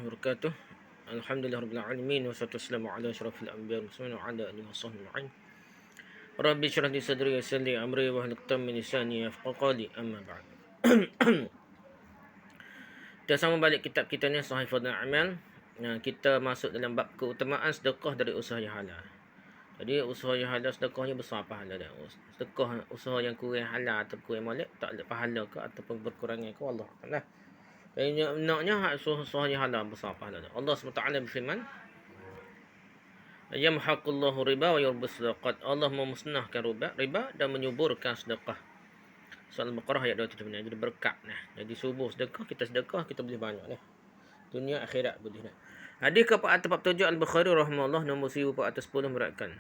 wabarakatuh. Alhamdulillahirabbil alamin wassalatu wassalamu ala asyrafil anbiya'i wal mursalin wa ala alihi washabbihi ajma'in. Rabbi shrah li sadri wa yassir li amri wa hlul 'uqdatam min lisani yafqahu qawli, amma ba'd. Kita sama balik kitab kita ni Sahih Fadhil Amal. Kita masuk dalam bab keutamaan sedekah dari usaha yang halal. Jadi usaha yang halal sedekahnya besar pahala dia. Sedekah usaha yang kurang halal atau kurang molek tak ada pahala ke ataupun berkurangan ke, Allah Taala. Dan naknya usaha yang halal besar pahala dia. Allah SWT berfirman, yamhaqullahu riba wa yurbis sadaqat. Allah memusnahkan riba dan menyuburkan sedekah. Surah Al-Baqarah ayat 27. Jadi berkat nah. Jadi subur sedekah, kita boleh banyak lah. Dunia akhirat boleh lah. Hadis ke-47 Al-Bukhari rahimahullah nombor 1410 meriwayatkan.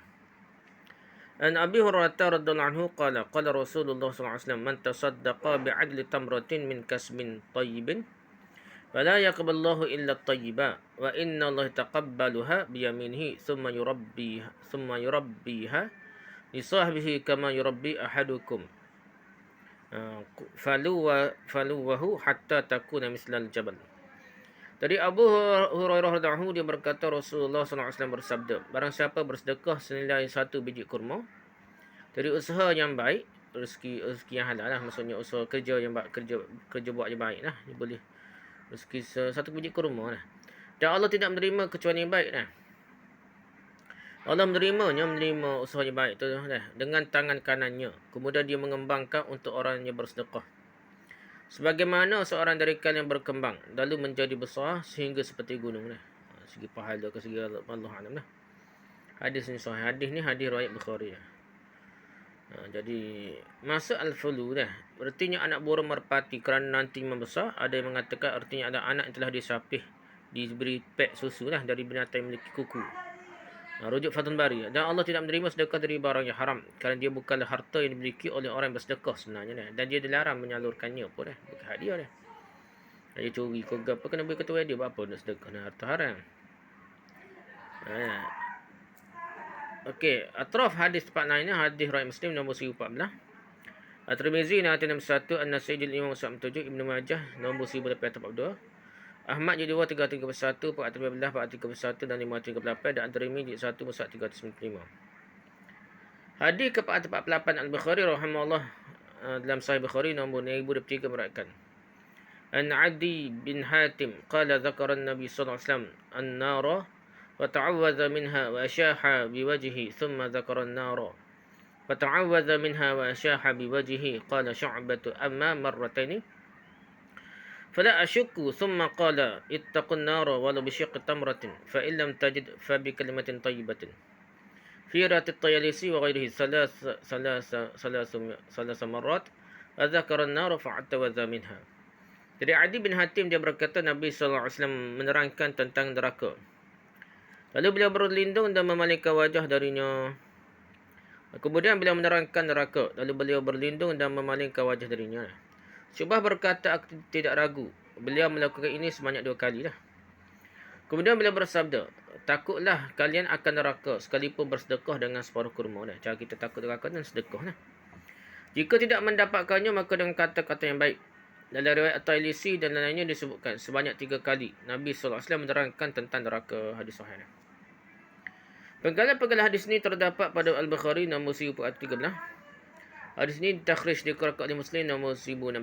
An Abi Hurairah radhiyallahu anhu qala qala Rasulullah sallallahu alaihi wasallam man tasaddaqa bi'adli tamratin min kasbin tayyibin fala yaqballahu illa at-tayyiba wa inna Allah taqabbaluha bi yaminihi thumma yurabbiha li sahbihi kama yurabbi ahadukum faluwahu hatta takuna mislal jabal. Dari Abu Hurairah radhiyallahu anhu, dia berkata Rasulullah sallallahu alaihi wasallam bersabda, barang siapa bersedekah senilai 1 biji kurma dari usaha yang baik, rezeki yang halal lah, maksudnya usaha kerja yang baik, kerja buat yang baik lah, dia boleh rezeki 1 biji kurma lah. Dan Allah tidak menerima kecuali yang baik lah. Allah menerima usaha yang baik tu lah dengan tangan kanannya. Kemudian dia mengembangkan untuk orang yang bersedekah. Sebagaimana seorang dari kalian berkembang lalu menjadi besar sehingga seperti gunung lah. Segi pahala ke segi Allah Alam lah. Hadis ni sahih. Hadis ni hadis riwayat Bukhari lah. Jadi masa al-fulu dah. Artinya anak burung merpati kerana nanti membesar. Ada yang mengatakan artinya ada anak yang telah disapih, diberi pek susu lah dari binatang yang memiliki kuku. Rujuk Fathul Bari. Dan Allah tidak menerima sedekah dari barang yang haram kerana dia bukanlah harta yang dimiliki oleh orang yang bersedekah sebenarnya dah. Dan dia dilarang menyalurkannya pun dah. Bukan hak dia dah. Dia curi ke apa, kena beri ketua dia buat apa nak sedekah dengan harta haram. Okey, atraf hadis tempat lainnya hadis riwayat Muslim nombor 1014. At-Tirmizi nombor 1, An-Nasai jilid 5 mushaf 7, Ibnu Majah nombor 1842. Ahmad jilid 2 331, 413, 431 dan 538 dan At-Tirmizi jilid 1 mushaf 395. Hadis ke-448 Al-Bukhari rahimahullah dalam Sahih Bukhari nombor 1023 meriwayatkan. An Adi bin Hatim qala dzakara an-nabi sallallahu alaihi wasallam an-nara wa ta'awwadha minha wa ashaha biwajhihi thumma dzakara an-nara wa ta'awwadha minha wa ashaha biwajhihi qala Syu'batu amma marrataini فلا أشك ثم قال اتقوا النار ولو بشق تمرة فإن لم تجد فبكلمة طيبة في رات الطيالسي وغيره ثلاث مرات وذكر النار فاعتوذ منها. Dari Adi bin Hatim dia berkata Nabi SAW menerangkan tentang neraka. Lalu beliau berlindung dan memalingkan wajah darinya. Kemudian beliau menerangkan neraka. Lalu beliau berlindung dan memalingkan wajah darinya. Syubhah berkata, aku tidak ragu. Beliau melakukan ini sebanyak 2 kali lah. Kemudian beliau bersabda, takutlah kalian akan neraka sekalipun bersedekah dengan separuh kurma. Cara kita takut neraka dan sedekah lah. Jika tidak mendapatkannya, maka dengan kata-kata yang baik. Dalam riwayat At-Tailisi dan lainnya disebutkan sebanyak 3 kali Nabi SAW menerangkan tentang neraka. Hadis sahih. Penggalan hadis ini terdapat pada Al-Bukhari nombor 1413. Hadis ini takhrij dikeluarkan oleh Muslim nombor 1016,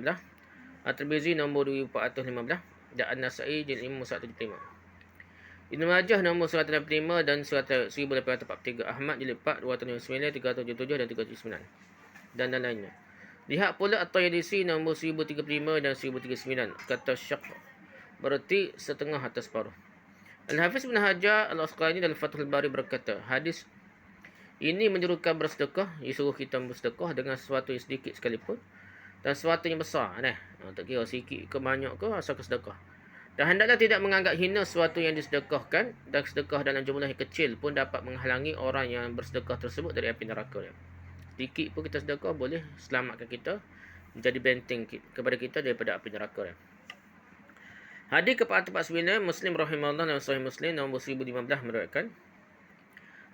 At-Tirmizi nombor 2415 dan An-Nasai jilid 5 mushaf 75. Ibnu Majah nombor 165 dan 1843, Ahmad jilid 4 259, 377 dan 379 dan lainnya. Lihat pula At-Tailisi nombor 1035 dan 1039, kata syak berarti setengah atas separuh. Al-Hafiz Ibn Hajar Al-Asqalani dalam Fathul Bari berkata, hadis ini menyerukan bersedekah, disuruh kita bersedekah dengan sesuatu yang sedikit sekalipun dan sesuatu yang besar. Tak kira sikit ke banyak ke, asal kesedekah. Dan hendaklah tidak menganggap hina sesuatu yang disedekahkan, dan sedekah dalam jumlah yang kecil pun dapat menghalangi orang yang bersedekah tersebut dari api neraka. Sedikit pun kita sedekah boleh selamatkan kita, menjadi benteng kepada kita daripada api neraka. Hadis ke-449 Muslim rahimahullah dalam Sahih Muslim nombor 1015 meriwayatkan.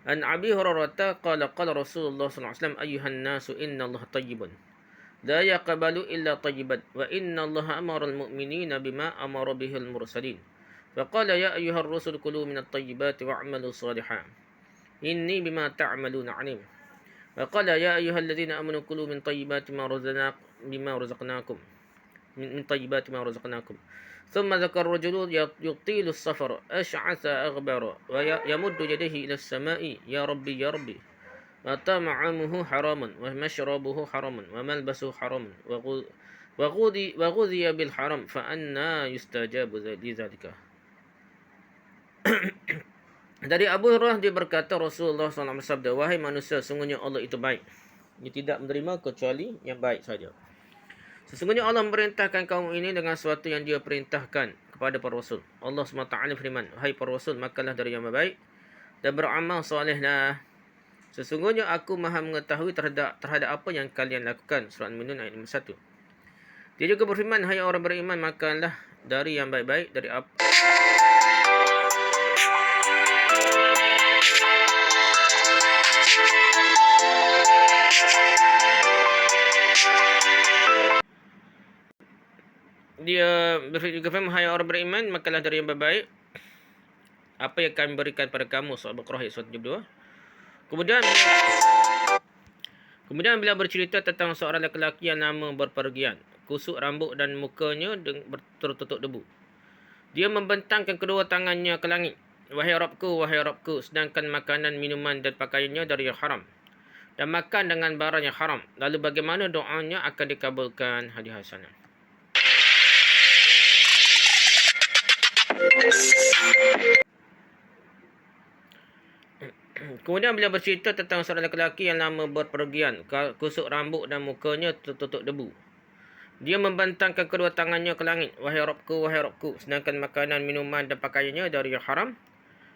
An Abi Hurairah qala Rasulullah sallallahu alaihi wasallam ayyuhan nasu innallaha tayyibun la yaqbalu illa tayyiban wa innallaha amara al-mu'minina bima amara bihi al-mursalin فقال يا أيها الرسل كلوا من الطيبات واعملوا صالحا إني بما تعملون عليم. وقال يا أيها الذين آمنوا كلوا من طيبات ما رزقناكم من طيبات ما رزقناكم. ثم ذكر رجل يطيل السفر أشعث أغبر ويمد يديه إلى السماء يا ربي يا ربي وطعامه حراما ومشربه حراما وملبسه حراما وغذي بالحرام فأنا يستجاب لذلك. Dari Abu Hurairah dia berkata Rasulullah SAW bersabda, wahai manusia, sesungguhnya Allah itu baik. Dia tidak menerima kecuali yang baik saja. Sesungguhnya Allah memerintahkan kaum ini dengan sesuatu yang dia perintahkan kepada para rasul. Allah SWT firman, wahai para rasul, makanlah dari yang baik dan beramal solehlah. Sesungguhnya aku maha mengetahui terhadap apa yang kalian lakukan. Surah Al-Mu'minun ayat 51. Dia juga berfirman, hai orang beriman, makanlah dari yang baik-baik dari apa dia berfirman, hai orang beriman, makanlah dari yang baik-baik apa yang kami berikan pada kamu. Surah Al-Baqarah ayat 172. Kemudian bila bercerita tentang seorang lelaki yang lama berpergian, kusut rambut dan mukanya tertutup debu. Dia membentangkan kedua tangannya ke langit. Wahai Rabbku, sedangkan makanan, minuman dan pakaiannya dari yang haram. Dan makan dengan barang yang haram. Lalu bagaimana doanya akan dikabulkan? Hadis hasanah. Kemudian beliau bercerita tentang seorang lelaki yang lama berpergian, kusut rambut dan mukanya tertutup debu. Dia membentangkan kedua tangannya ke langit. Wahai Rabbku, sedangkan makanan, minuman dan pakaiannya dari yang haram.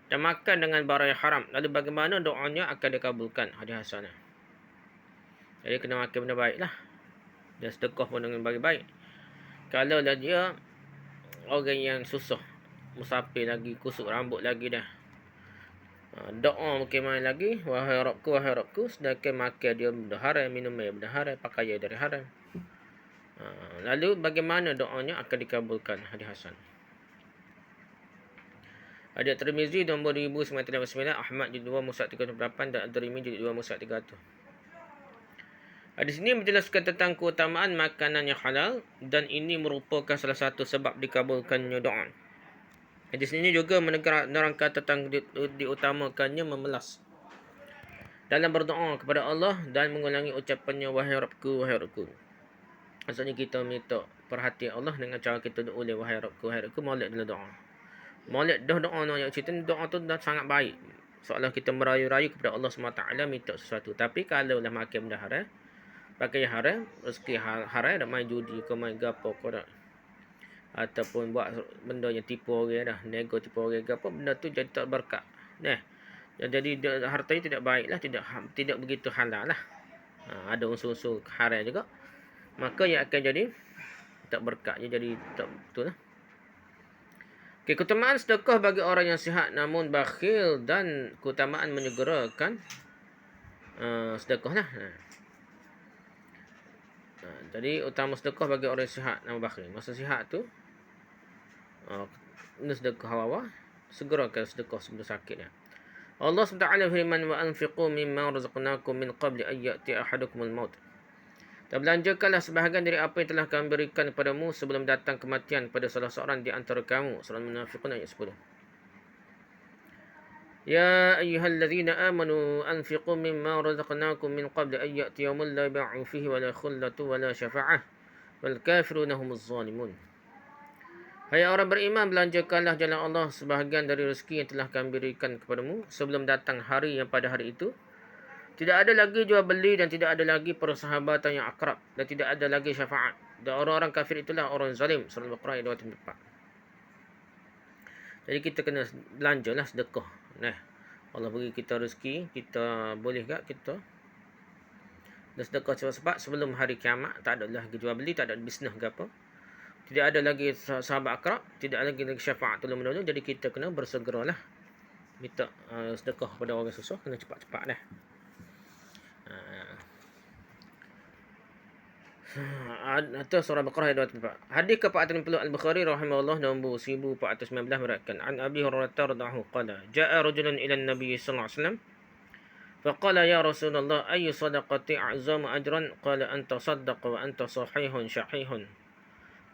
Dan makan dengan barang yang haram. Lalu bagaimana doanya akan dikabulkan? Hadis hasanah. Jadi kena makan benda baik lah. Dan sedekah pun dengan baik-baik. Kalau lah dia orang yang susah, musafir lagi, kusut rambut lagi dah, doa mungkin main lagi, wahai Rabbku, sedangkan makan dia benda haram, minum air benda haram, pakaian dari haram. Lalu bagaimana doanya akan dikabulkan? Hadis hasan. Ada Tirmizi nombor 1999, Ahmad jilid 2 mushaf 38 dan Ad-Darimi jilid 2 mushaf 300. Hadis ini menjelaskan tentang keutamaan makanan yang halal dan ini merupakan salah satu sebab dikabulkannya doa. Hadis ini juga menerangkan tentang diutamakannya memelas dalam berdoa kepada Allah dan mengulangi ucapannya wahai Rabbku. Maksudnya kita minta perhatian Allah dengan cara kita doa wahai Rabbku, molek dalam doa. Molek dah doa nak cerita doa tu dah sangat baik. Seolah kita merayu-rayu kepada Allah SWT minta sesuatu. Tapi kalau dah makan benda haram, pakai yang haram, rezeki haram, dah main judi ke main gapo ke dah, ataupun buat benda yang tipu orang dah, nego tipu orang ke apa, benda tu jadi tak berkat. Jadi hartanya tidak baik lah, tidak begitu halal lah. Ada unsur-unsur haram juga. Maka yang akan jadi tak berkat, jadi tak betul lah. Keutamaan sedekah bagi orang yang sihat namun bakhil dan keutamaan menyegerakan sedekah lah. Jadi utama sedekah bagi orang yang sihat namun bakhil. Masa sihat tu sedekah awal, segerakan sedekah sebelum sakit ya. Allah SWT firman wa anfiqu mimma razaqnakum min qabli an ya'ti ahadakumul maut. Dan belanjakanlah sebahagian dari apa yang telah kami berikan kepadamu sebelum datang kematian pada salah seorang di antara kamu. Surah Al-Munafiqun ayat 10. Ya ayyuhallazina amanu anfiqu mimma razaqnakum min qabli an ya'ti yawmun la bai'un fihi wa la khullatu wa la syafa'ah wal kafiruna humuz zalimun. Hai orang beriman, belanjakanlah jalan Allah sebahagian dari rezeki yang telah kami berikan kepadamu sebelum datang hari yang pada hari itu tidak ada lagi jual beli dan tidak ada lagi persahabatan yang akrab dan tidak ada lagi syafaat. Dan orang-orang kafir itulah orang zalim. Surah Al-Baqarah ayat 234. Jadi kita kena belanjalah sedekah. Allah bagi kita rezeki, kita boleh tak kita dan sedekah cepat-cepat sebelum hari kiamat. Tak ada lagi jual beli, tak ada bisnes ke apa. Tidak ada lagi sahabat akrab, tidak ada lagi syafaat tolong menolong. Jadi kita kena bersegeralah minta sedekah pada orang susah, kena cepat-cepat dah. Atau surah Baqarah ayat 24. Hadis ke-40 Al-Bukhari rahimahullah nombor 1419 meriwayatkan an Abi Hurairah radhiyallahu qala jaa rajulun ila an-nabiy sallallahu alaihi wasallam faqala ya Rasulullah ayyu sadaqati a'zamu ajran qala anta saddaq wa anta sahihun syahihun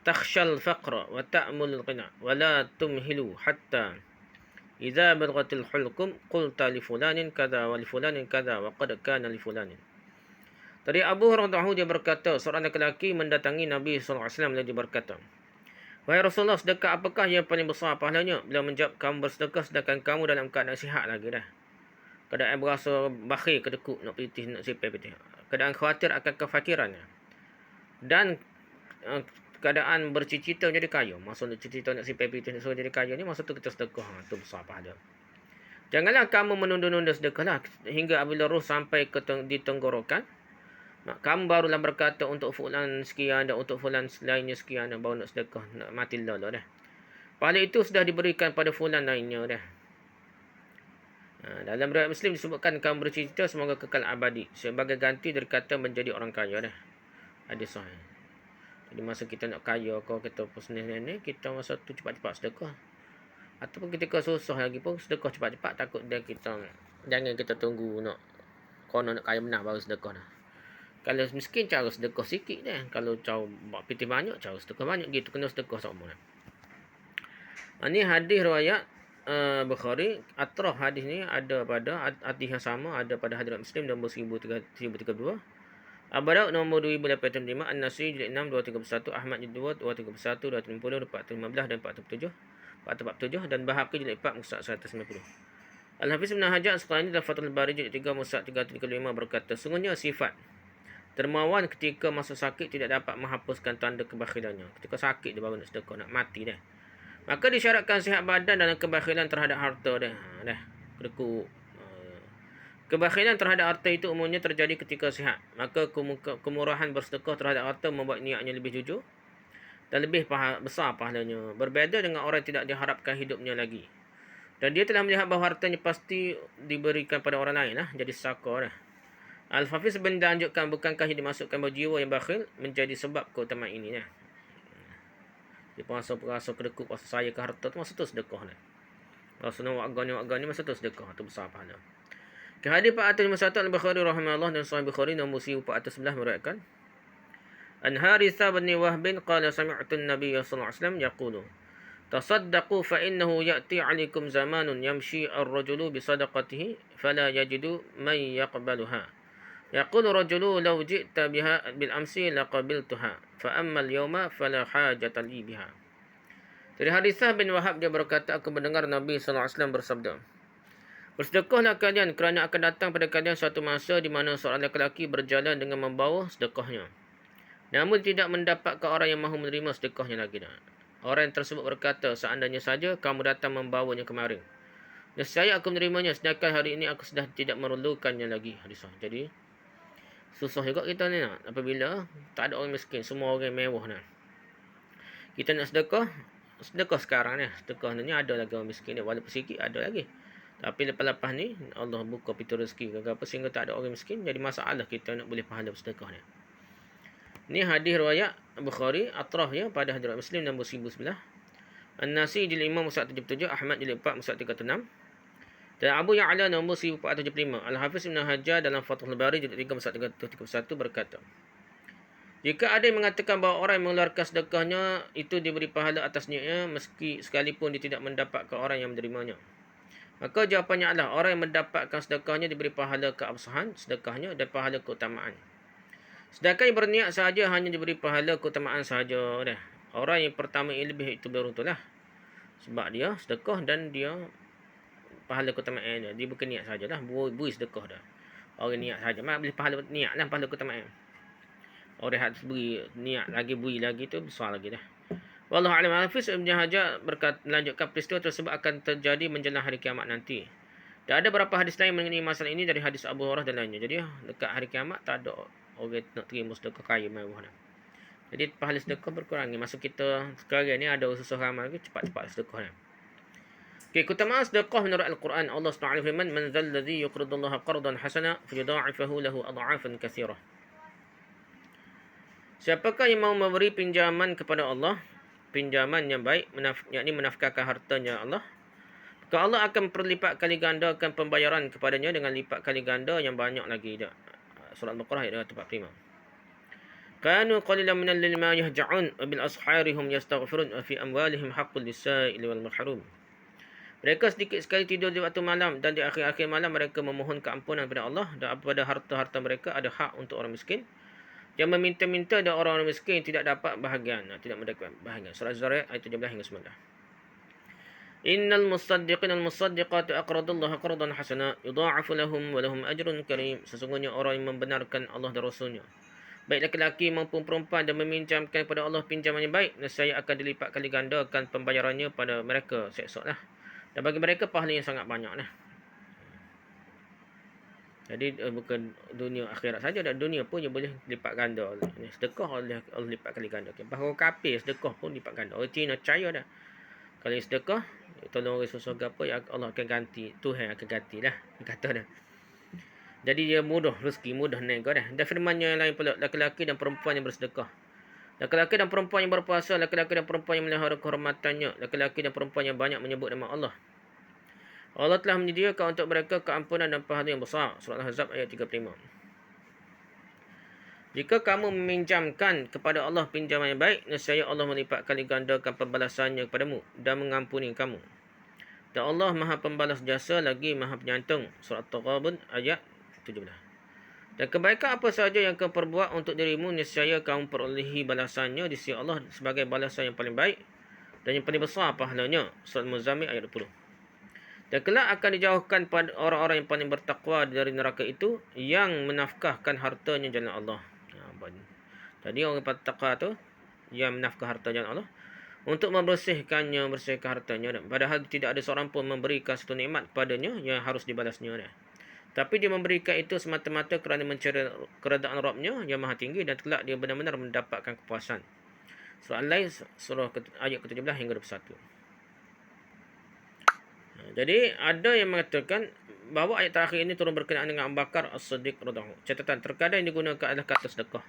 takhshal faqra wa ta'mul al-ghina wa la tumhilu hatta idza balaghatil hulqum qulta li fulanin kadza wa li fulanin kadza wa qad kana li fulanin. Dari Abu Hurairah dia berkata, seorang lelaki mendatangi Nabi SAW dan dia berkata, wahai Rasulullah, sedekah apakah yang paling besar pahalanya? Beliau menjawab, kamu bersedekah sedangkan kamu dalam keadaan sihat lagi dah. Keadaan berasa bakhil, kedekut, nak pitih, nak sipai pitih. Keadaan khawatir akan kefakirannya. Dan keadaan bercita-cita menjadi kaya. Maksud nak cita-cita nak sipai pitih, nak suruh jadi kaya ni, maksud tu kita sedekah. Itu besar pahala. Janganlah kamu menunda-nunda sedekah lah hingga apabila roh sampai di tenggorokan. Kamu barulah berkata untuk fulan sekian dan untuk fulan lainnya sekian dan baru nak sedekah, nak mati lala dah. Pahala itu sudah diberikan pada fulan lainnya dah. Dalam riwayat Muslim disebutkan kamu bercita semoga kekal abadi sebagai ganti dari kata menjadi orang kaya dah. Hadis sahih. Jadi masa kita nak kaya kau kita pusnih ni kita masa tu cepat-cepat sedekah. Ataupun ketika susah lagi pun sedekah cepat-cepat takut dia kita jangan kita tunggu nak konon nak kaya benar baru sedekah dah. Kalau miskin cara sedekah sikit dah. Kalau cara piti banyak cara sedekah banyak gitu kena sedekah sama. Ini hadis riwayat Bukhari. Atrah hadis ni ada pada hadis yang sama ada pada hadis Muslim nombor 1032. Abu Daud nombor 2805, An-Nasai jilid 6 231, Ahmad jilid 2 231 250 415 dan 447 dan Bahaqi jilid 4 muka 190. Al-Hafiz Ibn Hajar sekarang ini dalam Fathul Bari jilid 3 muka 335 berkata, sungguhnya sifat dermawan ketika masa sakit tidak dapat menghapuskan tanda kebakhilannya. Ketika sakit dia baru nak sedekah, nak mati dah. Maka disyaratkan sihat badan dan kebakhilan terhadap harta dah. Kedekut. Kebakhilan terhadap harta itu umumnya terjadi ketika sihat. Maka kemurahan bersedekah terhadap harta membuat niatnya lebih jujur dan lebih besar pahalanya. Berbeza dengan orang yang tidak diharapkan hidupnya lagi. Dan dia telah melihat bahawa hartanya pasti diberikan pada orang lain lah. Jadi sakar dah. Al-Hafiz menunjukkan bukankah yang dimasukkan bahawa jiwa yang bakhil menjadi sebab keutamaan ini dah. Dia perasa kedekut pasal saya ke harta tu masa tu sedekah dah. Rasa nak agak ni masa tu sedekah tu besar pahala. Hadis 451 Al-Bukhari rahimahullah dan Sahih Bukhari nombor 1411 meriwayatkan An Harithah bin Wahb qala sami'tu an-nabiy sallallahu alaihi wasallam yaqulu tasaddaqu fa innahu ya'ti 'alaikum zamanun yamshi ar-rajulu bi sadaqatihi fala yajidu man yaqbaluha yaqulu rajulu law ji'ta biha bil amsi laqabiltuha fa amma al-yawma fala hajata li biha. Dari Harithah bin Wahab dia berkata, aku mendengar Nabi sallallahu alaihi wasallam bersabda, bersedekahlah kalian kerana akan datang pada kalian suatu masa di mana seorang lelaki berjalan dengan membawa sedekahnya, namun tidak mendapatkan orang yang mahu menerima sedekahnya lagi. Orang tersebut berkata, seandainya saja kamu datang membawanya kemarin, nescaya aku menerimanya, sedangkan hari ini aku sudah tidak memerlukannya lagi. Hadis. Jadi susah juga kita ni nak. Apabila tak ada orang miskin, semua orang mewah nak. Kita nak sedekah sekarang ni. Sedekah ni ada lagi orang miskin ni, walaupun sikit ada lagi. Tapi lepas-lepas ni Allah buka pintu rezeki ke apa sehingga tak ada orang miskin, jadi masalah kita nak boleh pahala sedekah ni. Ni hadis riwayat Bukhari atrah ya pada hadis Muslim nombor 1011. An-Nasai jilid 5 muka 77, Ahmad jilid 4 muka 36. Dan Abu Ya'la nombor 1475. Al-Hafiz Ibn Hajar dalam Fathul Bari jilid 3 muka 331 berkata, jika ada yang mengatakan bahawa orang yang mengeluarkan sedekahnya itu diberi pahala atas niatnya meski sekalipun dia tidak mendapatkan orang yang menerimanya, maka jawapannya adalah orang yang mendapatkan sedekahnya diberi pahala keabsahan sedekahnya dan pahala keutamaan. Sedangkan yang berniat sahaja hanya diberi pahala keutamaan sahaja dah. Orang yang pertama yang lebih itu beruntuklah. Sebab dia sedekah dan dia pahala keutamaan dia bukan niat sajalah, bui sedekah dah. Orang niat saja mak boleh pahala niat lah pahala keutamaan. Orang harus bui niat lagi bui lagi tu besar lagi dah. Wallahu a'lam. Hafiz Ibn Hajar melanjutkan peristiwa tersebut akan terjadi menjelang hari kiamat nanti. Dan ada beberapa hadis lain mengenai masalah ini dari hadis Abu Hurairah dan lainnya. Jadi dekat hari kiamat tak ada orang nak terima sedekah kaya mewah dah. Jadi pahala sedekah berkurang. Masa kita sekarang ni ada susah ramai lagi cepat-cepat sedekah dah. Okay, keutamaan sedekah menurut Al-Quran. Allah SWT firman, man zal ladzi yuqridullaha qardan hasana fayudha'ifahu lahu adha'afan katsirah. Siapakah yang mau memberi pinjaman kepada Allah, pinjaman yang baik, yakni menafkahkan hartanya Allah, maka Allah akan perlipat kali gandakan pembayaran kepadanya dengan lipat kali ganda yang banyak lagi. Surah Al-Baqarah ayat 45. Kanu qalilan minal laili ma yahja'un wa bil ashari hum yastaghfirun wa fi amwalihim haqqul lis-sa'ili wal mahrum. Mereka sedikit sekali tidur di waktu malam dan di akhir-akhir malam mereka memohon keampunan kepada Allah, dan pada harta-harta mereka ada hak untuk orang miskin. Yang meminta-minta dan orang-orang miskin tidak dapat bahagian, tidak mendapat bahagian. Surah Az-Zariyat ayat 17 hingga 19. Innal musaddiqin wal musaddiqat aqradallaha qardan hasana yudha'afu lahum wa lahum ajrun karim. Sesungguhnya orang yang membenarkan Allah dan Rasulnya, baik lelaki maupun perempuan, dan meminjamkan kepada Allah pinjaman yang baik, nescaya akan dilipat kali gandakan pembayarannya pada mereka esok-esoklah. Dan bagi mereka pahala yang sangat banyaklah. Jadi bukan dunia akhirat saja, dan dunia pun yang boleh lipat ganda. Sedekah Allah lipat kali ganda. Bahawa kafir sedekah pun lipat ganda. Orang Cina percaya dah. Kalau sedekah, tolong orang susah ke apa, Allah akan ganti. Tuhan akan gantilah. Kata dah. Jadi dia mudah rezeki, mudah naik dah. Dan firman-Nya yang lain pula, laki-laki dan perempuan yang bersedekah. Laki-laki dan perempuan yang berpuasa, laki-laki dan perempuan yang melihara kehormatannya, laki-laki dan perempuan yang banyak menyebut nama Allah. Allah telah menyediakan untuk mereka keampunan dan pahala yang besar. Surah Al-Ahzab ayat 35. Jika kamu meminjamkan kepada Allah pinjaman yang baik, nescaya Allah melipat kali gandakan pembalasannya kepadamu dan mengampuni kamu. Dan Allah Maha Pembalas jasa lagi Maha Penyantun. Surah At-Taghabun ayat 17. Dan kebaikan apa sahaja yang kamu perbuat untuk dirimu, nescaya kamu perolehi balasannya di sisi Allah sebagai balasan yang paling baik dan yang paling besar pahalanya. Surah Al-Muzammil ayat 20. Dan kelak akan dijauhkan pada orang-orang yang paling bertakwa dari neraka itu, yang menafkahkan hartanya jalan Allah. Tadi orang bertakwa tu yang menafkah harta jalan Allah untuk membersihkannya, membersihkan hartanya. Padahal tidak ada seorang pun memberikan satu nikmat kepadanya yang harus dibalasnya. Tapi dia memberikan itu semata-mata kerana mencari keredaan Rabb-Nya yang maha tinggi, dan kelak dia benar-benar mendapatkan kepuasan. Surah Al-Lail surah ayat ke-17 hingga 21. Jadi ada yang mengatakan bahawa ayat terakhir ini turun berkenaan dengan Abu Bakar As-Siddiq radhiyallahu anhu. Catatan, terkadang yang digunakan adalah kata sedekah,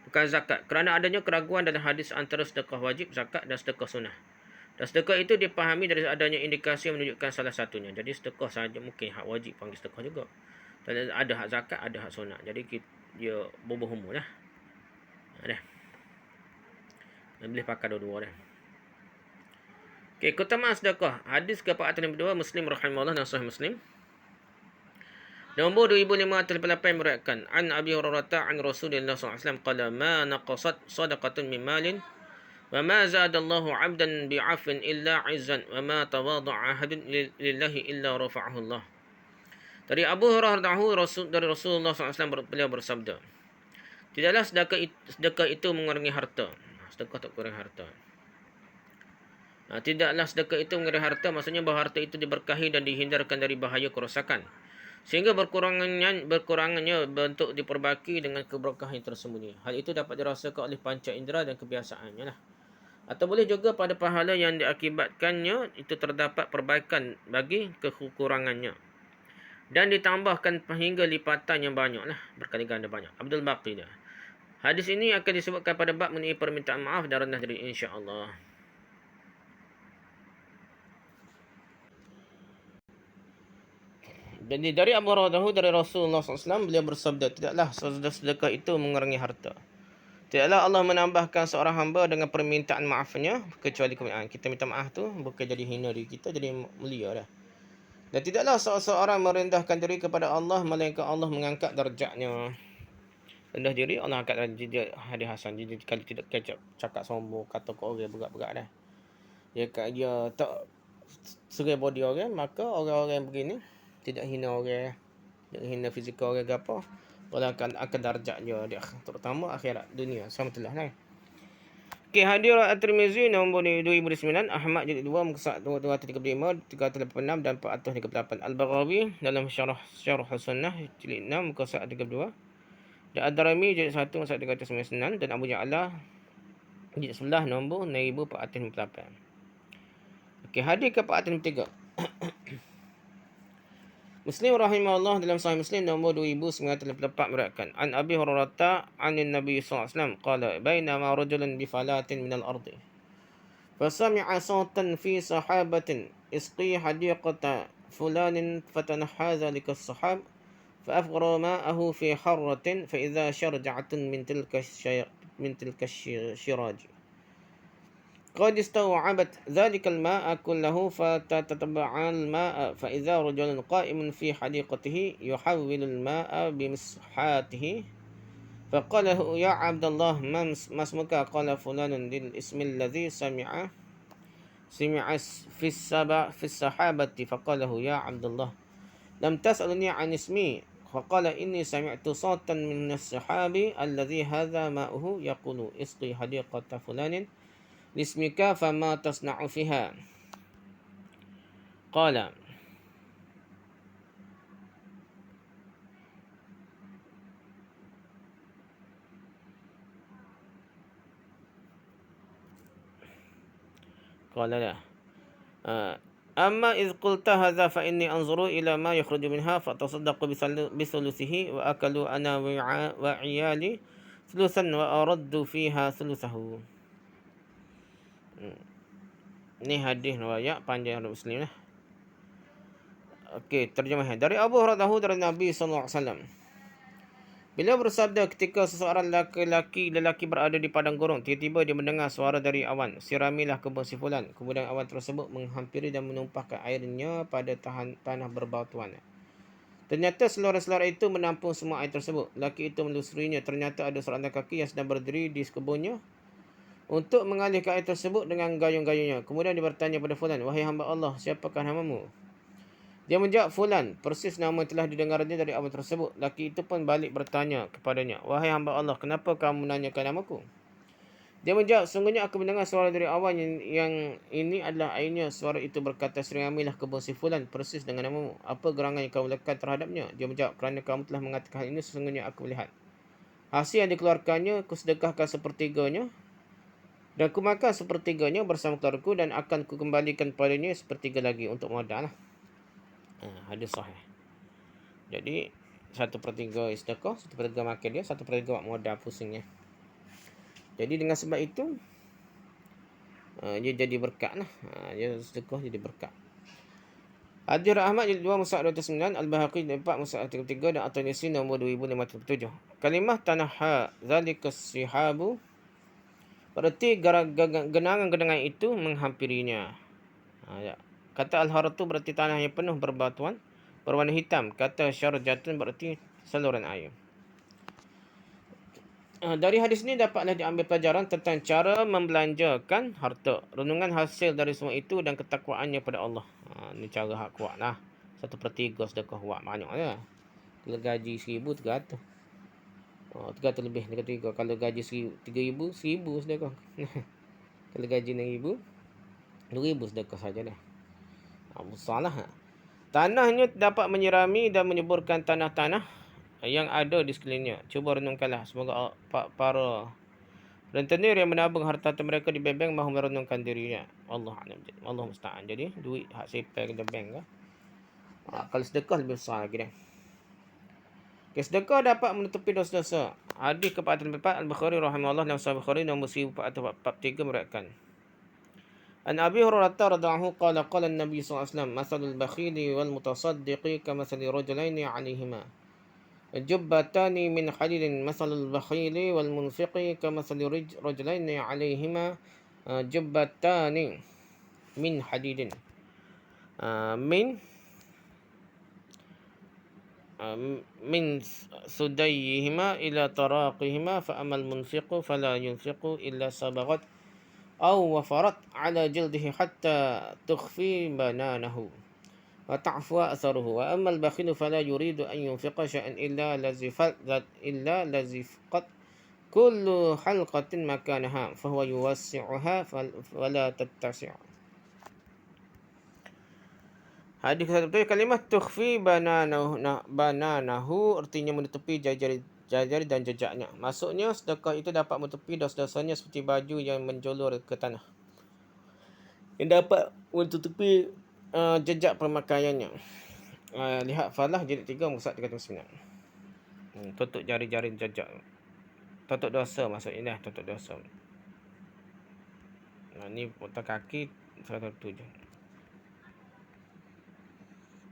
bukan zakat, kerana adanya keraguan dalam hadis antara sedekah wajib, zakat dan sedekah sunnah. Dan sedekah itu dipahami dari adanya indikasi yang menunjukkan salah satunya. Jadi sedekah sahaja mungkin hak wajib panggil sedekah juga. Dan ada hak zakat, ada hak sunnah. Jadi dia berhubung lah. Dah. Boleh pakai dua-dua dah. Okey, keutamaan sedekah. Hadis ke-452 Muslim rahimahullah dan Sahih Muslim. Nombor 2588 meriwayatkan an Abi Hurairah an Rasulullah sallallahu alaihi wasallam qala ma naqasat sadaqatun min malin wa ma zada Allahu 'abdan bi'afwin illa 'izzan wa ma tawadha'a ahadun lillahi illa rafa'ahu Allah. Dari Abu Hurairah dari Rasulullah sallallahu alaihi wasallam, beliau bersabda, tidaklah sedekah itu mengurangi harta. Sedekah tak kurangi harta. Tidaklah sedekah itu mengurangi harta, maksudnya bahawa harta itu diberkahi dan dihindarkan dari bahaya kerosakan, sehingga berkurangannya bentuk diperbaiki dengan keberkahan yang tersembunyi. Hal itu dapat dirasakan oleh panca indera dan kebiasaannya lah. Atau boleh juga pada pahala yang diakibatkannya itu terdapat perbaikan bagi kekurangannya, dan ditambahkan hingga lipatan yang banyak lah, berkali ganda banyak. Abdul Baqi dah. Hadis ini akan disebutkan pada bab mengenai permintaan maaf dan rendah diri, insya-Allah. Jadi dari Abu Hurairah dari Rasulullah SAW, beliau bersabda, tidaklah sedekah itu mengurangi harta. Tidaklah Allah menambahkan seorang hamba dengan permintaan maafnya kecuali kemuliaan. Kita minta maaf tu bukan jadi hina diri kita, jadi mulia dah. Dan tidaklah seorang merendahkan diri kepada Allah, melainkan Allah mengangkat darjatnya. Rendah diri, Allah angkat darjat. Hadis hasan. Jadi kalau tidak cakap sombong, kata ke orang berat-berat dah. Dia tak serai body orang, maka orang-orang begini tidak hina orang, tidak hina fizikal orang ke apa, Allah akan darjatnya dia, terutama akhirat dunia. Alhamdulillah nah. Okey, hadis At-Tirmizi nombor 2009, Ahmad jilid 2 muka 235, 386 dan 438. Al-Baghawi dalam syarah Sunnah jilid 6 muka 32, dan Ad-Darimi jilid 1 muka 399, dan Abu Ja'la jilid 11 nombor 1458. Okey, hadis ke-403. Muslim rahimahullah dalam Sahih Muslim nombor 2934 meriwayatkan an Abi Hurairah anin Nabi sallallahu alaihi wasallam qala bainama rajulun bi falatin min al-ardi fasami'a sawtan fi sahabatin isqi hadiqata fulanin fatanaha dhalika as-sahab فأفغر ماءه في حرة فإذا شرجعة من تلك الشراج قد استوعبت ذلك الماء كله فتتبع الماء فإذا رجل قائم في حديقته يحول الماء بمسحاته فقال له يا عبد الله ما اسمك؟ قال فلان للاسم الذي سمع في السحابة فقال له يا عبد الله لم تسألني عن اسمي فقال إني سمعت صوتا من السحاب الذي هذا ماؤه يقول اسقي حديقة فلان لاسمك فما تصنع فيها قال لا أما إذ قلت هذا فإني أنظر إلى ما يخرج منها فتصدق بثلثه وأكلوا أنا وعيالي ثلثا وأرد فيها ثلثه. Ni hadis riwayat panjang dari Muslim lah. Okey, terjemahnya dari Abu Hurairah dari Nabi sallallahu alaihi wasallam. Beliau bersabda ketika seseorang lelaki berada di padang gurun, tiba-tiba dia mendengar suara dari awan. Siramilah kebun si fulan. Kemudian awan tersebut menghampiri dan menumpahkan airnya pada tanah berbatuan. Ternyata selera-selera itu menampung semua air tersebut. Lelaki itu menelusurinya. Ternyata ada seorang lelaki yang sedang berdiri di kebunnya untuk mengalihkan air tersebut dengan gayung-gayungnya. Kemudian dia bertanya pada fulan, wahai hamba Allah, siapakah namamu? Dia menjawab, fulan. Persis nama telah didengarnya dari awan tersebut. Lelaki itu pun balik bertanya kepadanya, wahai hamba Allah, kenapa kamu menanyakan namaku? Dia menjawab, sungguhnya aku mendengar suara dari awan yang ini adalah airnya. Suara itu berkata, siramilah kebun si fulan persis dengan namamu. Apa gerangan yang kamu lakukan terhadapnya? Dia menjawab, kerana kamu telah mengatakan ini, sesungguhnya aku melihat. Hasil yang dikeluarkannya, kusedekahkan sepertiganya. Dan aku makan sepertiganya bersama keluargaku dan akan kukembalikan padanya sepertiga lagi untuk modal lah. Hadis sahih. Jadi 1/3 sedekah, 1/3 makan dia, 1/3 buat modal pusingnya. Jadi dengan sebab itu dia jadi berkat lah. Dia sedekah jadi berkat. Hadis Ahmad jilid 2 mushaf 209, Al-Bahaqi jilid 4 mushaf 33 dan At-Tirmizi nombor 2507. Kalimah tanaha zalikas sihabu berarti genangan-genangan itu menghampirinya. Kata al-haratu berarti tanah yang penuh berbatuan berwarna hitam. Kata syarjatun berarti saluran air. Dari hadis ini dapatlah diambil pelajaran tentang cara membelanjakan harta, renungan hasil dari semua itu dan ketakwaannya pada Allah. Ini cara hak kuat lah. 1/3 sedekah buat banyak lah. Kalau gaji 1,000 300. 300 lebih 3. Kalau gaji 3,000 1,000 sedekah. Kalau gaji 6,000 2,000 sedekah saja dah. Besar lah. Tanahnya dapat menyirami dan menyuburkan tanah-tanah yang ada di sekelilingnya. Cuba renungkanlah. Semoga para rentenir yang menabung harta mereka di bank mahu merenungkan dirinya. Allah musta'an. Jadi duit hak sipir di bank lah. Kalau sedekah lebih besar lagi dah. Sedekah dapat menutupi dosa-dosa. Hadis kepada Al-Bukhari rahimahullah dalam Sahih Bukhari nombor 1443 meriwayatkan. An Abi Hurairah radhiyallahu qala an-nabi sallallahu alaihi wasallam masalul bakhili wal mutasaddiqi kamathali rajulaini 'alaihima jubbatani min hadidin masalul bakhili wal munfiqi kamathali rajulaini 'alaihima jubbatani min hadidin min sudayhima ila taraqihima fa amal munfiqu fala yunfiqu illa sabaghat aw wafarat ala jildihi hatta tukhfi bananahu wa ta'fu atharuhu wa amma al-bakhilu fala yuridu an yunfiqa shay'an illa lazifqat kullu halqatin makanaha fa huwa yuwassi'uha wala tattasi'. Hadis satu kalimat tukhfi bananahu artinya menutupi jari-jari dan jejaknya. Maksudnya sedekah itu dapat menutupi dosa-dosanya seperti baju yang menjulur ke tanah. Yang dapat menutupi jejak pemakaiannya. Lihat Falah jilid 3 muka 309. Tutup jari-jari jajak. Tutup dosa maksudnya dah, tutup dosa. Ni otak kaki 107.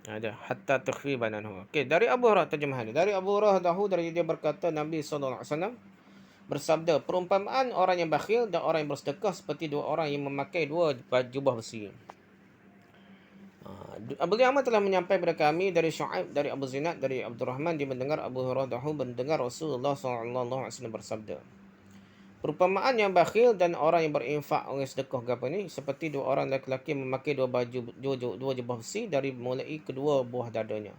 Ada hatta tukhfi bananhu. Okey, dari Abu Hurairah terjemahan. Dari Abu Hurairah dari dia berkata Nabi sallallahu alaihi wasallam bersabda, perumpamaan orang yang bakhil dan orang yang bersedekah seperti dua orang yang memakai dua jubah besi. Abu Ya'mar telah menyampaikan kepada kami dari Syu'aib, dari Abu Zinad, dari Abdul Rahman, dia mendengar Abu Hurairah mendengar Rasulullah sallallahu alaihi wasallam bersabda. Perumpamaan yang bakhil dan orang yang berinfak orang sedekah ke apa ni seperti dua orang lelaki memakai dua jubah besi dari mulai kedua buah dadanya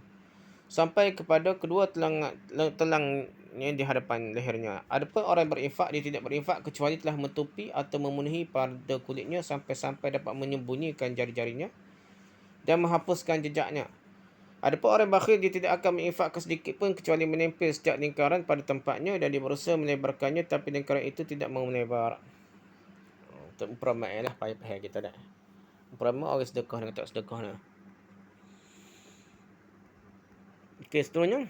sampai kepada kedua telangnya di hadapan lehernya. Adapun orang yang berinfak, dia tidak berinfak kecuali telah menutupi atau memenuhi pada kulitnya sampai dapat menyembunyikan jari-jarinya dan menghapuskan jejaknya. Adapun orang bakhil, dia tidak akan menginfakkan sedikit pun kecuali menempel setiap lingkaran pada tempatnya dan dia berusaha melebarkannya tapi lingkaran itu tidak mau melebar. Untuk umpamanya lah payah-payah kita dah. Umpama orang sedekah dengan tak sedekah lah. Okey, seterusnya.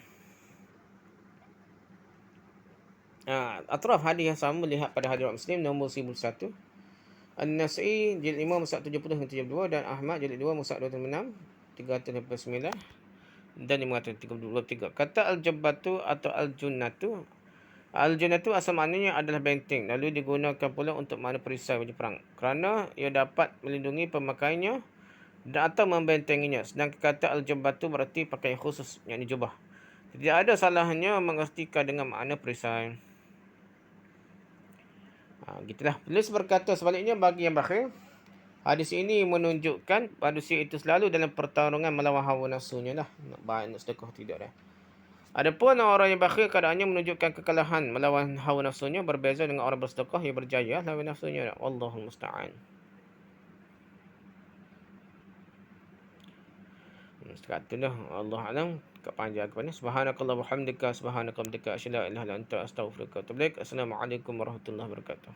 Atraf hadis yang sama lihat pada hadis Muslim nombor 1001. An-Nas'i jilid 5 muka 70 hingga 72 dan Ahmad jilid 2 muka 26 359 dan 533. Kata al-jabbatu atau al-junnatu. Al-junnatu asal maknanya adalah benteng, lalu digunakan pula untuk makna perisai baju perang kerana ia dapat melindungi pemakainya dan atau membentenginya. Sedangkan kata al-jabbatu berarti pakaian khusus, yakni jubah. Tidak ada salahnya mengartikan dengan makna perisai. Gitulah. Penulis berkata sebaliknya bagi yang bakhil, hadis ini menunjukkan manusia itu selalu dalam pertarungan melawan hawa nafsunya lah. Nak baik, nak sedekah, tidak dah. Adapun orang yang bakhil keadaannya menunjukkan kekalahan melawan hawa nafsunya, berbeza dengan orang bersedekah yang berjaya lawan nafsunya. Wallahul musta'an. Setakat tu dah. Allah alam. Kat panjang kepada subhanakallah wa hamdika subhanaka wa bihamdika asyhadu an la ilaha illa anta astaghfiruka wa atubu ilaik. Assalamualaikum warahmatullahi wabarakatuh.